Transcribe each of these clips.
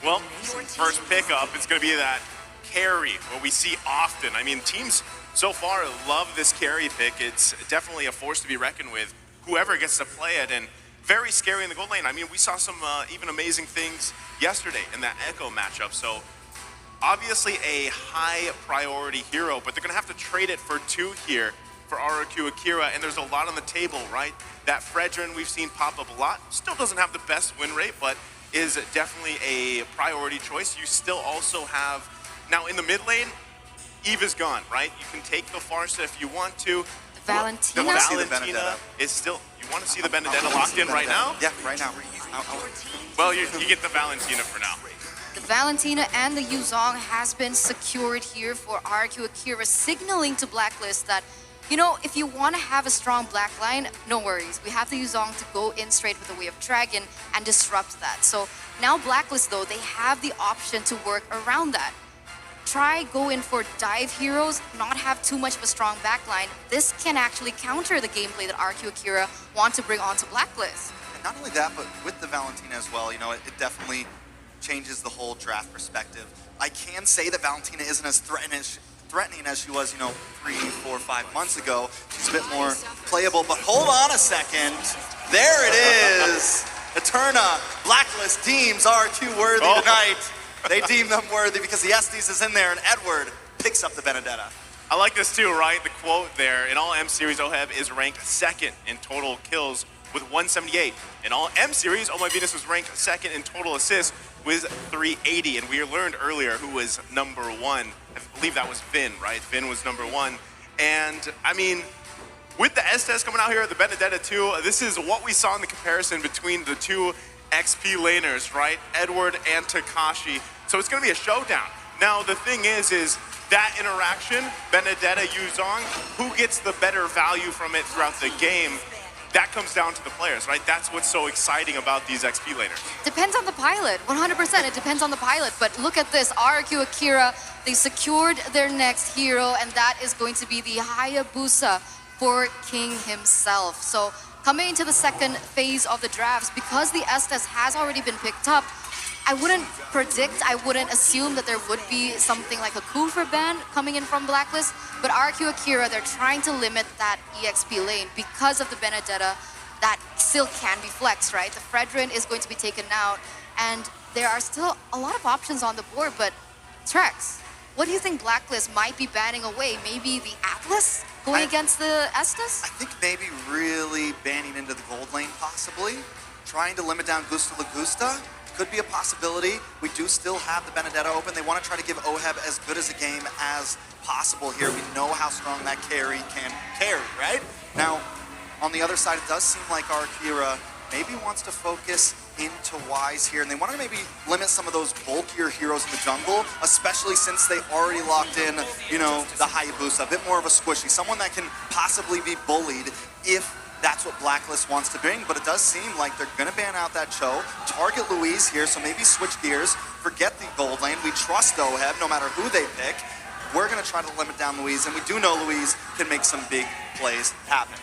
Well, first pickup is going to be that carry, what we see often. I mean, teams so far love this carry pick. It's definitely a force to be reckoned with, whoever gets to play it, and very scary in the gold lane. I mean, we saw some even amazing things yesterday in that Echo matchup. So obviously a high priority hero, but they're going to have to trade it for 2 here for RRQ AKIRA, and there's a lot on the table, right? That Fredrin we've seen pop up a lot, still doesn't have the best win rate, but is definitely a priority choice. You still also have, now in the mid lane, Eve is gone, right? You can take the Farsa if you want to. The Valentina? The Valentina is still, you want to see the Benedetta locked in right now? Yeah, right now. Well, you get the Valentina for now. The Valentina and the Yuzong has been secured here for RRQ AKIRA, signaling to Blacklist that, you know, if you want to have a strong black line, no worries. We have the Yuzong to go in straight with the Way of Dragon and disrupt that. So now Blacklist, though, they have the option to work around that. Try go in for dive heroes, not have too much of a strong backline. This can actually counter the gameplay that RRQ AKIRA want to bring onto Blacklist. And not only that, but with the Valentina as well, you know, it definitely changes the whole draft perspective. I can say that Valentina isn't as threatening as she was, you know, 3, 4, 5 months ago. She's a bit more playable, but hold on a second. There it is. Eterna, Blacklist deems RRQ worthy tonight. They deem them worthy because the Estes is in there, and Edward picks up the Benedetta. I like this too, right? The quote there, in all M series, Oheb is ranked 2nd in total kills with 178. In all M series, Oh My Venus was ranked 2nd in total assists with 380. And we learned earlier who was number 1. I believe that was Finn, right? Finn was number 1. And I mean, with the Estes coming out here, the Benedetta too, this is what we saw in the comparison between the 2 XP laners, right? Edward and Takashi. So it's going to be a showdown. Now, the thing is that interaction, Benedetta, Yuzong, who gets the better value from it throughout the game, that comes down to the players, right? That's what's so exciting about these XP laners. Depends on the pilot, 100%. It depends on the pilot. But look at this, RRQ AKIRA, they secured their next hero, and that is going to be the Hayabusa for King himself. So coming into the second phase of the drafts, because the Estes has already been picked up, I wouldn't predict, I wouldn't assume that there would be something like a Kufa ban coming in from Blacklist, but RRQ AKIRA, they're trying to limit that EXP lane because of the Benedetta that still can be flexed, right? The Fredrin is going to be taken out, and there are still a lot of options on the board, but Trex, what do you think Blacklist might be banning away? Maybe the Atlas going against the Estes? I think maybe really banning into the gold lane, possibly. Trying to limit down Gusta Lagusta could be a possibility. We do still have the Benedetta open. They want to try to give Oheb as good as a game as possible here. We know how strong that carry can carry, right? Now, on the other side, it does seem like AKIRA maybe wants to focus into Wise here, and they want to maybe limit some of those bulkier heroes in the jungle, especially since they already locked in, you know, the Hayabusa, a bit more of a squishy, someone that can possibly be bullied if that's what Blacklist wants to bring, but it does seem like they're going to ban out that Cho, target Louise here, so maybe switch gears, forget the gold lane. We trust Oheb no matter who they pick. We're going to try to limit down Louise, and we do know Louise can make some big plays happen.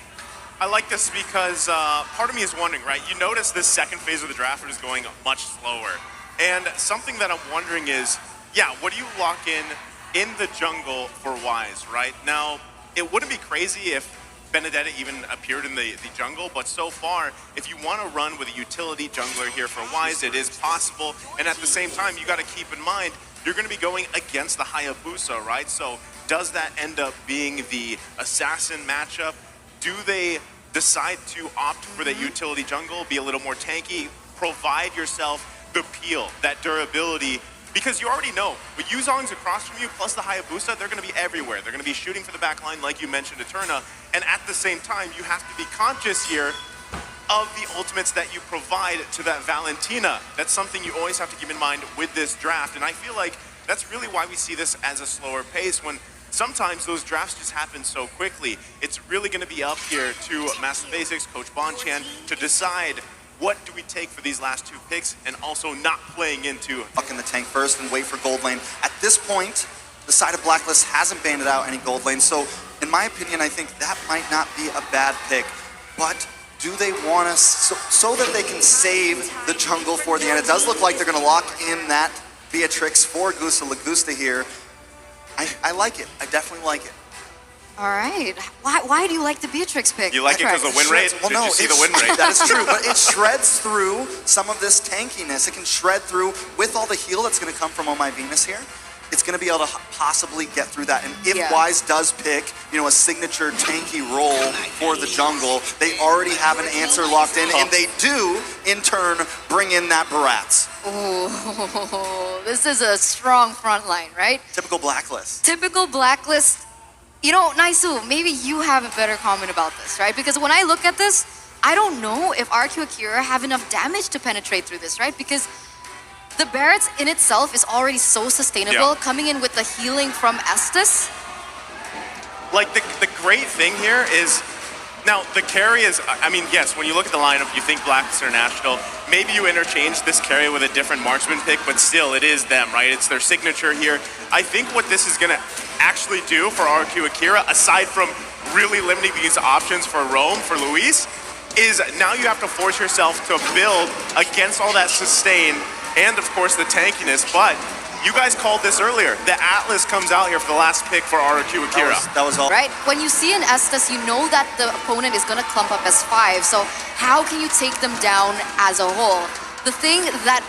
I like this because part of me is wondering, right? You notice this second phase of the draft is going much slower. And something that I'm wondering is, yeah, what do you lock in the jungle for Wise, right? Now, it wouldn't be crazy if Benedetta even appeared in the jungle, but so far, if you want to run with a utility jungler here for Wise, it is possible. And at the same time, you got to keep in mind, you're going to be going against the Hayabusa, right? So does that end up being the assassin matchup? Do they decide to opt for the utility jungle, be a little more tanky, provide yourself the peel, that durability? Because you already know, with Yuzong's across from you, plus the Hayabusa, they're going to be everywhere. They're going to be shooting for the backline, like you mentioned, Eterna. And at the same time, you have to be conscious here of the ultimates that you provide to that Valentina. That's something you always have to keep in mind with this draft. And I feel like that's really why we see this as a slower pace, when sometimes those drafts just happen so quickly. It's really going to be up here to Master Basics, Coach Bonchan, to decide what do we take for these last 2 picks, and also not playing into Fuck in the tank first and wait for gold lane. At this point, the side of Blacklist hasn't banded out any gold lane, so in my opinion, I think that might not be a bad pick. But do they want to, so that they can save the jungle for the end? It does look like they're going to lock in that Beatrix for Gusta Lagusta here. I like it. I definitely like it. All right. Why do you like the Beatrix pick? You like it because of the win rate? Well, Did no, you see the win rate? That is true, but it shreds through some of this tankiness. It can shred through with all the heal that's going to come from Oh My Venus here. It's going to be able to possibly get through that. And if Wise does pick, you know, a signature tanky role for the jungle, they already have an answer locked in, and they do, in turn, bring in that Barats. Oh, this is a strong front line, right? Typical Blacklist. Typical Blacklist. You know, Naisu, maybe you have a better comment about this, right? Because when I look at this, I don't know if RRQ Akira have enough damage to penetrate through this, right? Because the Barrets in itself is already so sustainable, coming in with the healing from Estes. Like, the great thing here is, now, the carry is, I mean, yes, when you look at the lineup, you think Blacklist International, maybe you interchange this carry with a different marksman pick, but still, it is them, right? It's their signature here. I think what this is going to actually do for RRQ Akira, aside from really limiting these options for Rome, for Luis, is now you have to force yourself to build against all that sustain and, of course, the tankiness. But you guys called this earlier. The Atlas comes out here for the last pick for RRQ Akira. That was all. Right? When you see an Estes, you know that the opponent is going to clump up as 5. So how can you take them down as a whole? The thing that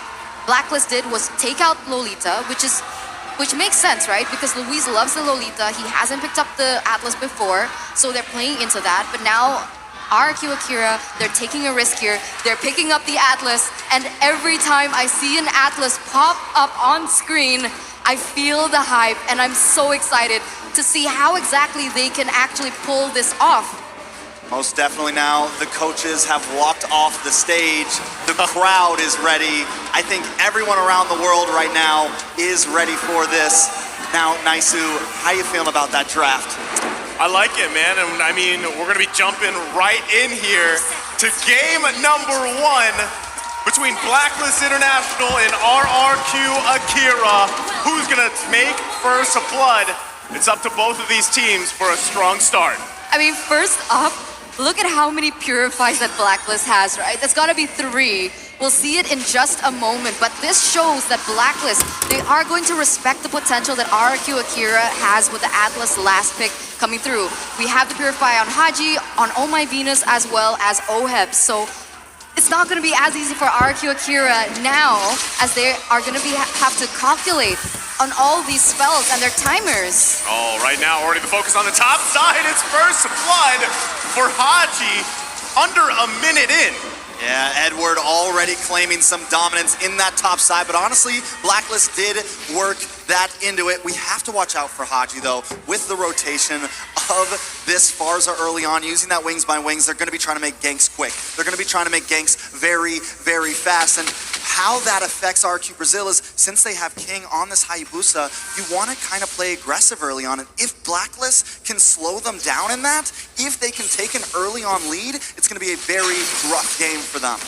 Blacklist did was take out Lolita, which makes sense, right? Because Luis loves the Lolita. He hasn't picked up the Atlas before, so they're playing into that. But now RRQ Akira, they're taking a risk here. They're picking up the Atlas, and every time I see an Atlas pop up on screen, I feel the hype, and I'm so excited to see how exactly they can actually pull this off. Most definitely now, the coaches have walked off the stage. The crowd is ready. I think everyone around the world right now is ready for this. Now, Naisu, how you feeling about that draft? I like it, man. And I mean, we're going to be jumping right in here to game number 1 between Blacklist International and RRQ Akira. Who's going to make first blood? It's up to both of these teams for a strong start. I mean, first up, look at how many purifies that Blacklist has, right? That's got to be 3. We'll see it in just a moment, but this shows that Blacklist, they are going to respect the potential that RRQ Akira has with the Atlas last pick coming through. We have the Purify on Haji, on Oh My Venus, as well as Oheb. So it's not going to be as easy for RRQ Akira now, as they are going to have to calculate on all these spells and their timers. Oh, right now, already the focus on the top side. It's first blood for Haji under a minute in. Yeah, Edward already claiming some dominance in that top side, but honestly, Blacklist did work that into it. We have to watch out for Haji, though, with the rotation of this Farza early on, using that wings by wings. They're going to be trying to make ganks quick. They're going to be trying to make ganks very, very fast, and how that affects RQ Brazil is, since they have King on this Hayabusa, you want to kind of play aggressive early on, and if Blacklist can slow them down in that, if they can take an early on lead, it's going to be a very rough game for them.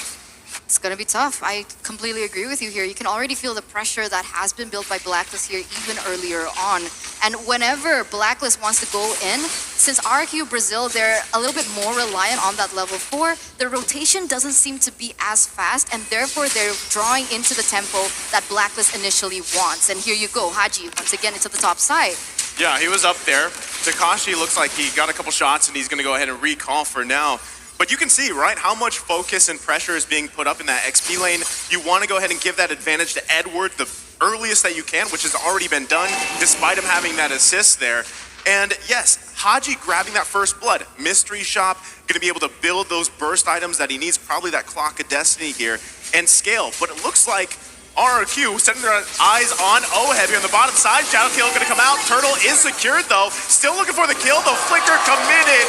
It's going to be tough. I completely agree with you here. You can already feel the pressure that has been built by Blacklist here even earlier on. And whenever Blacklist wants to go in, since RRQ Brazil, they're a little bit more reliant on that level 4, the rotation doesn't seem to be as fast, and therefore they're drawing into the tempo that Blacklist initially wants. And here you go, Haji, once again into the top side. Yeah, he was up there. Takashi looks like he got a couple shots, and he's going to go ahead and recall for now. But you can see, right, how much focus and pressure is being put up in that XP lane. You want to go ahead and give that advantage to Edward the earliest that you can, which has already been done, despite him having that assist there. And yes, Haji grabbing that first blood. Mystery Shop, going to be able to build those burst items that he needs, probably that Clock of Destiny here, and scale. But it looks like RRQ setting their eyes on Oheb here on the bottom side. Shadow Kill going to come out. Turtle is secured, though. Still looking for the kill. The Flicker committed.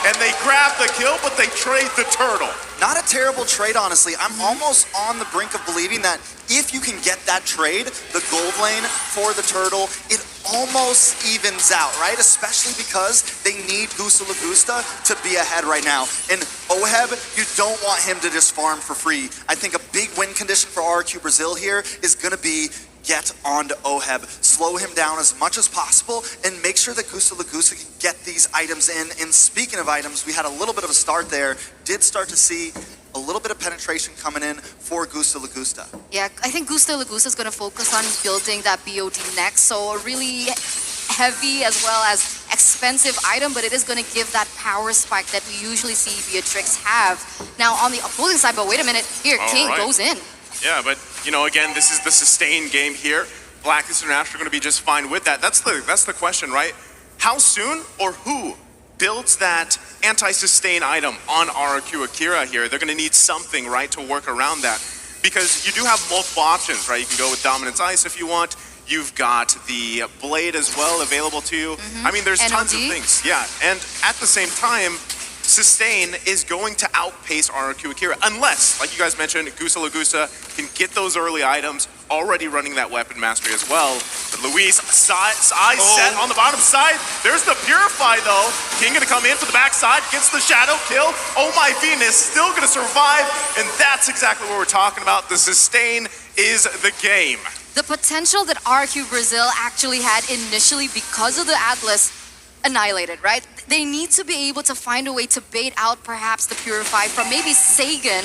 And they grab the kill, but they trade the Turtle. Not a terrible trade, honestly. I'm almost on the brink of believing that if you can get that trade, the gold lane for the Turtle, it almost evens out, right? Especially because they need Gusta Lagusta to be ahead right now. And Oheb, you don't want him to just farm for free. I think a big win condition for RRQ Brazil here is going to be get onto Oheb, slow him down as much as possible, and make sure that Gusta Lagusta can get these items in. And speaking of items, we had a little bit of a start there. Did start to see a little bit of penetration coming in for Gusta Lagusta. Yeah, I think Gusta Lagusta is going to focus on building that BOD next. So a really heavy as well as expensive item, but it is going to give that power spike that we usually see Beatrix have. Now on the opposing side, but wait a minute, here, King goes in. Yeah, but you know, again, this is the sustained game here. Blacklist International are going to be just fine with that. That's the question, right? How soon or who builds that anti-sustain item on RRQ Akira here? They're going to need something, right, to work around that. Because you do have multiple options, right? You can go with Dominance Ice if you want. You've got the Blade as well available to you. I mean, there's tons of things. Yeah, and at the same time, Sustain is going to outpace RRQ Akira unless, like you guys mentioned, Gusta Lagusta can get those early items, already running that weapon mastery as well. But Luis, eyes set on the bottom side. There's the Purify though. King gonna come in for the backside, gets the Shadow kill. Oh my Venus, still gonna survive, and that's exactly what we're talking about. The Sustain is the game. The potential that RRQ Brazil actually had initially because of the Atlas annihilated, right? They need to be able to find a way to bait out perhaps the Purify from maybe Sagan,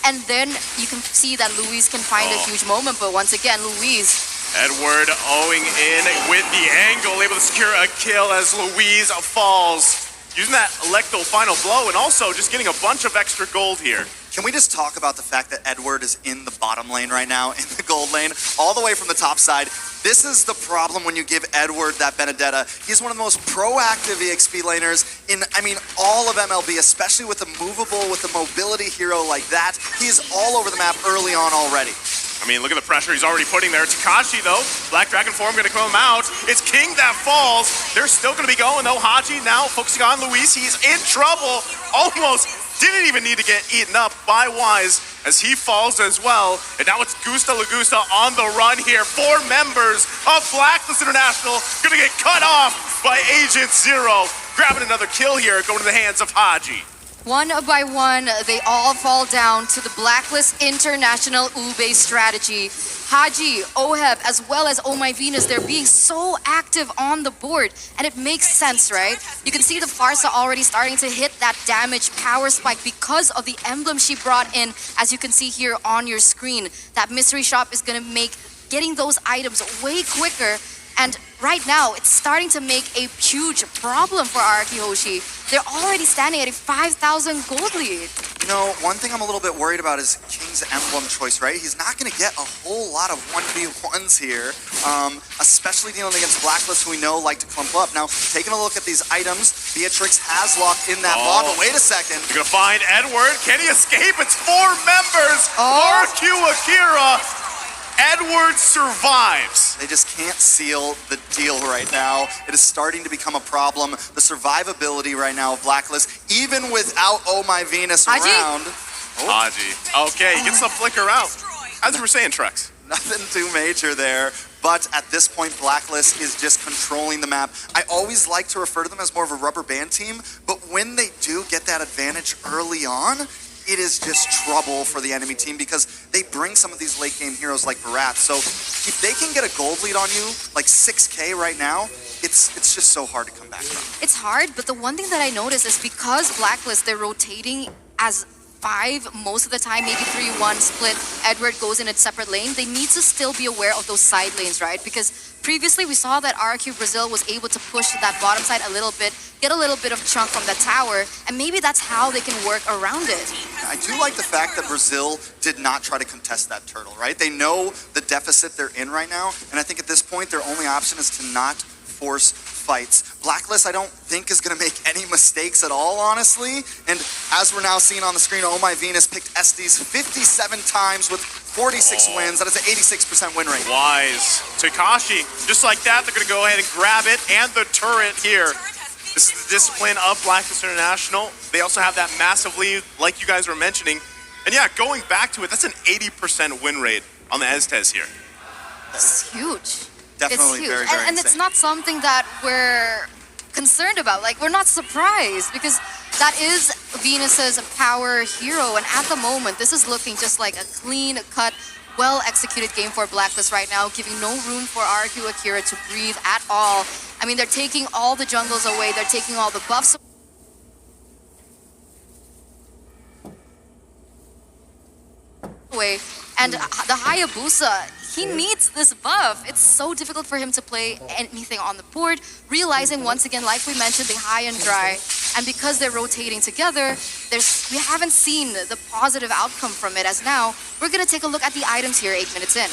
and then you can see that Luis can find a huge moment, but once again, Luis. Edward owing in with the angle, able to secure a kill as Luis falls. Using that Electo final blow and also just getting a bunch of extra gold here. Can we just talk about the fact that Edward is in the bottom lane right now, in the gold lane, all the way from the top side? This is the problem when you give Edward that Benedetta. He's one of the most proactive EXP laners in, I mean, all of MLB, especially with a movable, with a mobility hero like that. He's all over the map early on already. I mean, look at the pressure he's already putting there. Takashi, though, Black Dragon form going to come out. It's King that falls. They're still going to be going, though. Haji now focusing on Luis. He's in trouble. Almost didn't even need to get eaten up by Wise as he falls as well. And now it's Gusta Lagusta on the run here. 4 members of Blacklist International going to get cut off by Agent Zero. Grabbing another kill here, going to the hands of Haji. One by one, they all fall down to the Blacklist International Ube strategy. Haji, Oheb, as well as Oh My Venus, they're being so active on the board, and it makes sense, right? You can see the Farsa already starting to hit that damage power spike because of the emblem she brought in, as you can see here on your screen. That mystery shop is going to make getting those items way quicker, and right now, it's starting to make a huge problem for RRQ Hoshi. They're already standing at a 5,000 gold lead. You know, one thing I'm a little bit worried about is King's emblem choice, right? He's not going to get a whole lot of 1v1s here, especially dealing against Blacklist, who we know like to clump up. Now, taking a look at these items, Beatrix has locked in that bot, but wait a second. You're going to find Edward. Can he escape? It's 4 members. RRQ Akira. Edward survives. They just can't seal the deal right now. It is starting to become a problem. The survivability right now of Blacklist, even without Oh My Venus around. Haji. Okay, he gets the flicker out. As you were saying, Trex. Nothing too major there. But at this point, Blacklist is just controlling the map. I always like to refer to them as more of a rubber band team, but when they do get that advantage early on, it is just trouble for the enemy team because they bring some of these late game heroes like Barat. So if they can get a gold lead on you, like 6K right now, it's just so hard to come back from. It's hard, but the one thing that I noticed is because Blacklist, they're rotating as 5 most of the time, maybe 3-1 split. Edward goes in a separate lane. They need to still be aware of those side lanes, right? Because previously we saw that RRQ Brazil was able to push that bottom side a little bit, get a little bit of chunk from the tower, and maybe that's how they can work around it. I do like the fact that Brazil did not try to contest that turtle, right? They know the deficit they're in right now, and I think at this point their only option is to not force fights. Blacklist, I don't think, is going to make any mistakes at all, honestly. And as we're now seeing on the screen, Oh My Venus picked Estes 57 times with 46 wins. That is an 86% win rate. Wise. Takashi, just like that, they're going to go ahead and grab it and the turret here. This is the discipline of Blacklist International. They also have that massive lead, like you guys were mentioning. And yeah, going back to it, that's an 80% win rate on the Estes here. That's huge. Definitely it's huge. very, very and it's insane. not something that we're concerned about. Like, we're not surprised because that is Venus's power hero. And at the moment, this is looking just like a clean-cut, well-executed game for Blacklist right now, giving no room for RRQ Akira to breathe at all. I mean, they're taking all the jungles away. They're taking all the buffs away. And the Hayabusa, he needs this buff. It's so difficult for him to play anything on the board, realizing once again, like we mentioned, the high and dry. And because they're rotating together, we haven't seen the positive outcome from it as now. We're going to take a look at the items here 8 minutes in.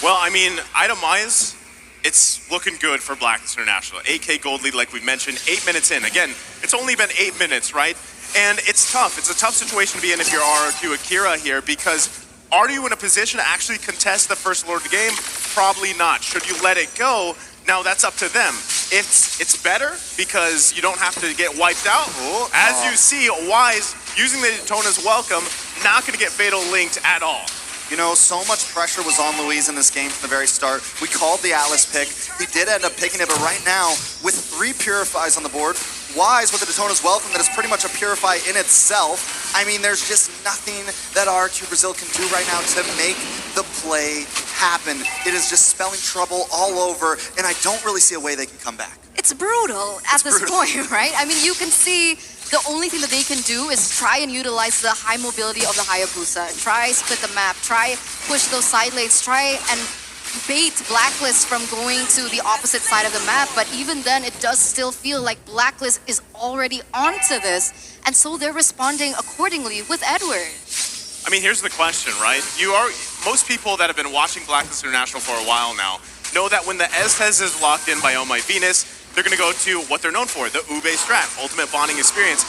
Well, I mean, item-wise, it's looking good for Blacklist International. AK gold lead, like we mentioned, 8 minutes in. Again, it's only been 8 minutes, right? And it's tough. It's a tough situation to be in if you're RRQ Akira here, because are you in a position to actually contest the first Lord of the game? Probably not. Should you let it go? Now that's up to them. It's better because you don't have to get wiped out. As you see, Wise using the Daytona's welcome, not going to get fatal linked at all. You know, so much pressure was on Luis in this game from the very start. We called the Atlas pick. He did end up picking it, but right now, with 3 Purifies on the board, Wise with the Daytona's welcome that is pretty much a Purify in itself. I mean, there's just nothing that RRQ Brazil can do right now to make the play happen. It is just spelling trouble all over, and I don't really see a way they can come back. It's brutal at this point, right? I mean, you can see the only thing that they can do is try and utilize the high mobility of the Hayabusa. Try split the map, try push those side lanes, try and bait Blacklist from going to the opposite side of the map. But even then, it does still feel like Blacklist is already onto this. And so they're responding accordingly with Edward. I mean, here's the question, right? Most people that have been watching Blacklist International for a while now know that when the Estes is locked in by Oh My Venus, they're going to go to what they're known for, the Ube strat, ultimate bonding experience.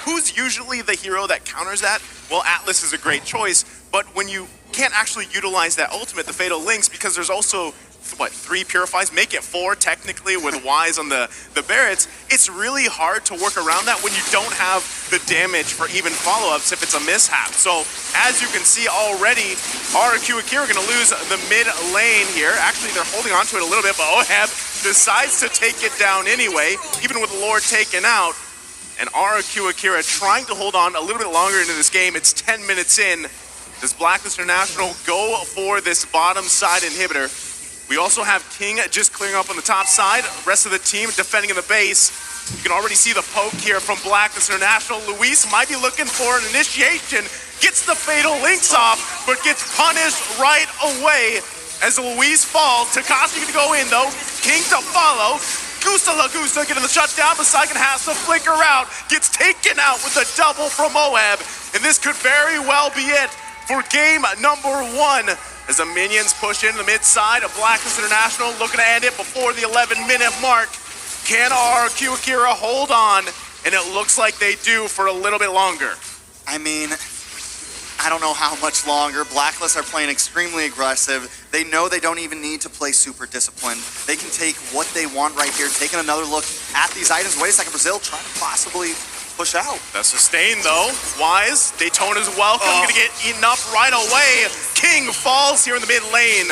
Who's usually the hero that counters that? Well, Atlas is a great choice, but when you can't actually utilize that ultimate, the Fatal Links, because there's also, 3 Purifies, make it 4 technically with Wise on the Barretts, it's really hard to work around that when you don't have the damage for even follow-ups if it's a mishap. So, as you can see already, RRQ Akira going to lose the mid lane here. Actually, they're holding on to it a little bit, but Oheb decides to take it down anyway, even with Lord taken out. And RRQ Akira trying to hold on a little bit longer into this game. It's 10 minutes in. Does Blacklist International go for this bottom side inhibitor? We also have King just clearing up on the top side. The rest of the team defending in the base. You can already see the poke here from Blacklist International. Luis might be looking for an initiation. Gets the Fatal Links off, but gets punished right away as Luis falls. Takashi going to go in though. King to follow. Gusta La Gusta getting the shutdown. Poseidon has to flicker out. Gets taken out with a double from Moab. And this could very well be it for game number 1. As the minions push into the mid side of Blacklist International, looking to end it before the 11-minute mark. Can RRQ Akira hold on? And it looks like they do for a little bit longer. I mean, I don't know how much longer. Blacklist are playing extremely aggressive. They know they don't even need to play super disciplined. They can take what they want right here, taking another look at these items. Wait a second, Brazil trying to possibly push out. The sustain though, Wise, Daytona's welcome, gonna get eaten up right away. King falls here in the mid lane.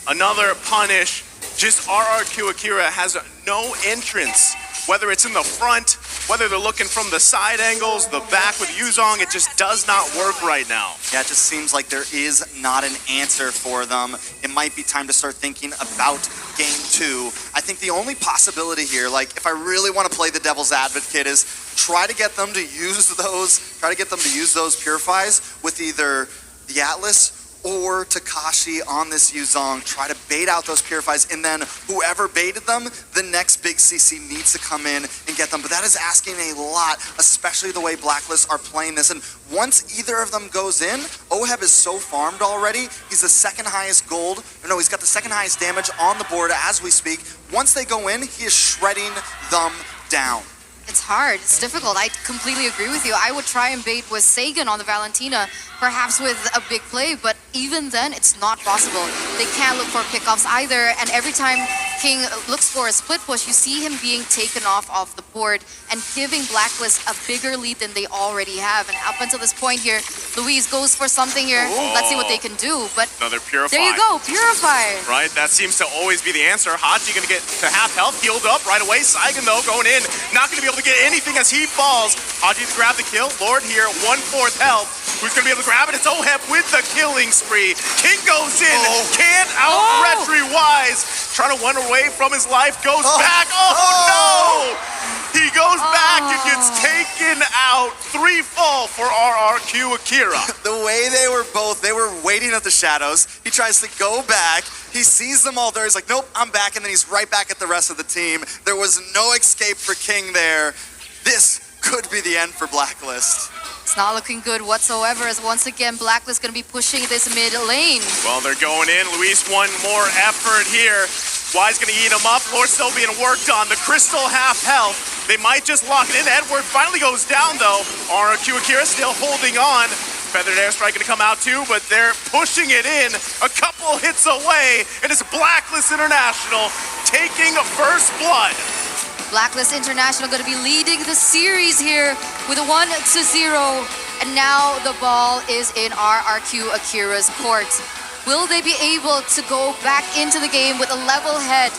Another punish. Just RRQ Akira has no entrance. Whether it's in the front, whether they're looking from the side angles, the back with Yuzong, it just does not work right now. Yeah, it just seems like there is not an answer for them. It might be time to start thinking about game 2. I think the only possibility here, like if I really want to play the devil's advocate, is try to get them to use those Purifies with either the Atlas or Takashi on this Yuzong, try to bait out those Purifies, and then whoever baited them, the next big CC needs to come in and get them. But that is asking a lot, especially the way Blacklist are playing this. And once either of them goes in, Oheb is so farmed already. He's the second highest gold. No, he's got the second highest damage on the board as we speak. Once they go in, he is shredding them down. It's hard. It's difficult. I completely agree with you. I would try and bait with Sagan on the Valentina, perhaps with a big play, but even then, it's not possible. They can't look for pickoffs either, and every time King looks for a split push, you see him being taken off the board and giving Blacklist a bigger lead than they already have. And up until this point here, Luis goes for something here. Ooh. Let's see what they can do. But Another Purify. there you go, Purify. Right, that seems to always be the answer. Haji gonna get to half health, healed up right away. Saigon though going in, not gonna be able to get anything as he falls. Haji to grab the kill. Lord here, 1/4 health. Who's gonna be able to grab it? It's Oheb with the killing spree. King goes in, can't out Retry Wise. Trying to run away from his life, goes back. No! He goes back and gets taken out. 3 fall for RRQ Akira. The way they were waiting at the shadows. He tries to go back. He sees them all there. He's like, nope, I'm back. And then he's right back at the rest of the team. There was no escape for King there. This could be the end for Blacklist. It's not looking good whatsoever as once again Blacklist going to be pushing this mid lane. Well, they're going in. Luis, one more effort here. Wise going to eat him up. Lord still being worked on. The Crystal half health. They might just lock it in. Edward finally goes down though. RRQ Akira still holding on. Feathered Airstrike going to come out too, but they're pushing it in. A couple hits away, and it's Blacklist International taking first blood. Blacklist International going to be leading the series here with a 1-0. And now the ball is in RRQ Akira's court. Will they be able to go back into the game with a level head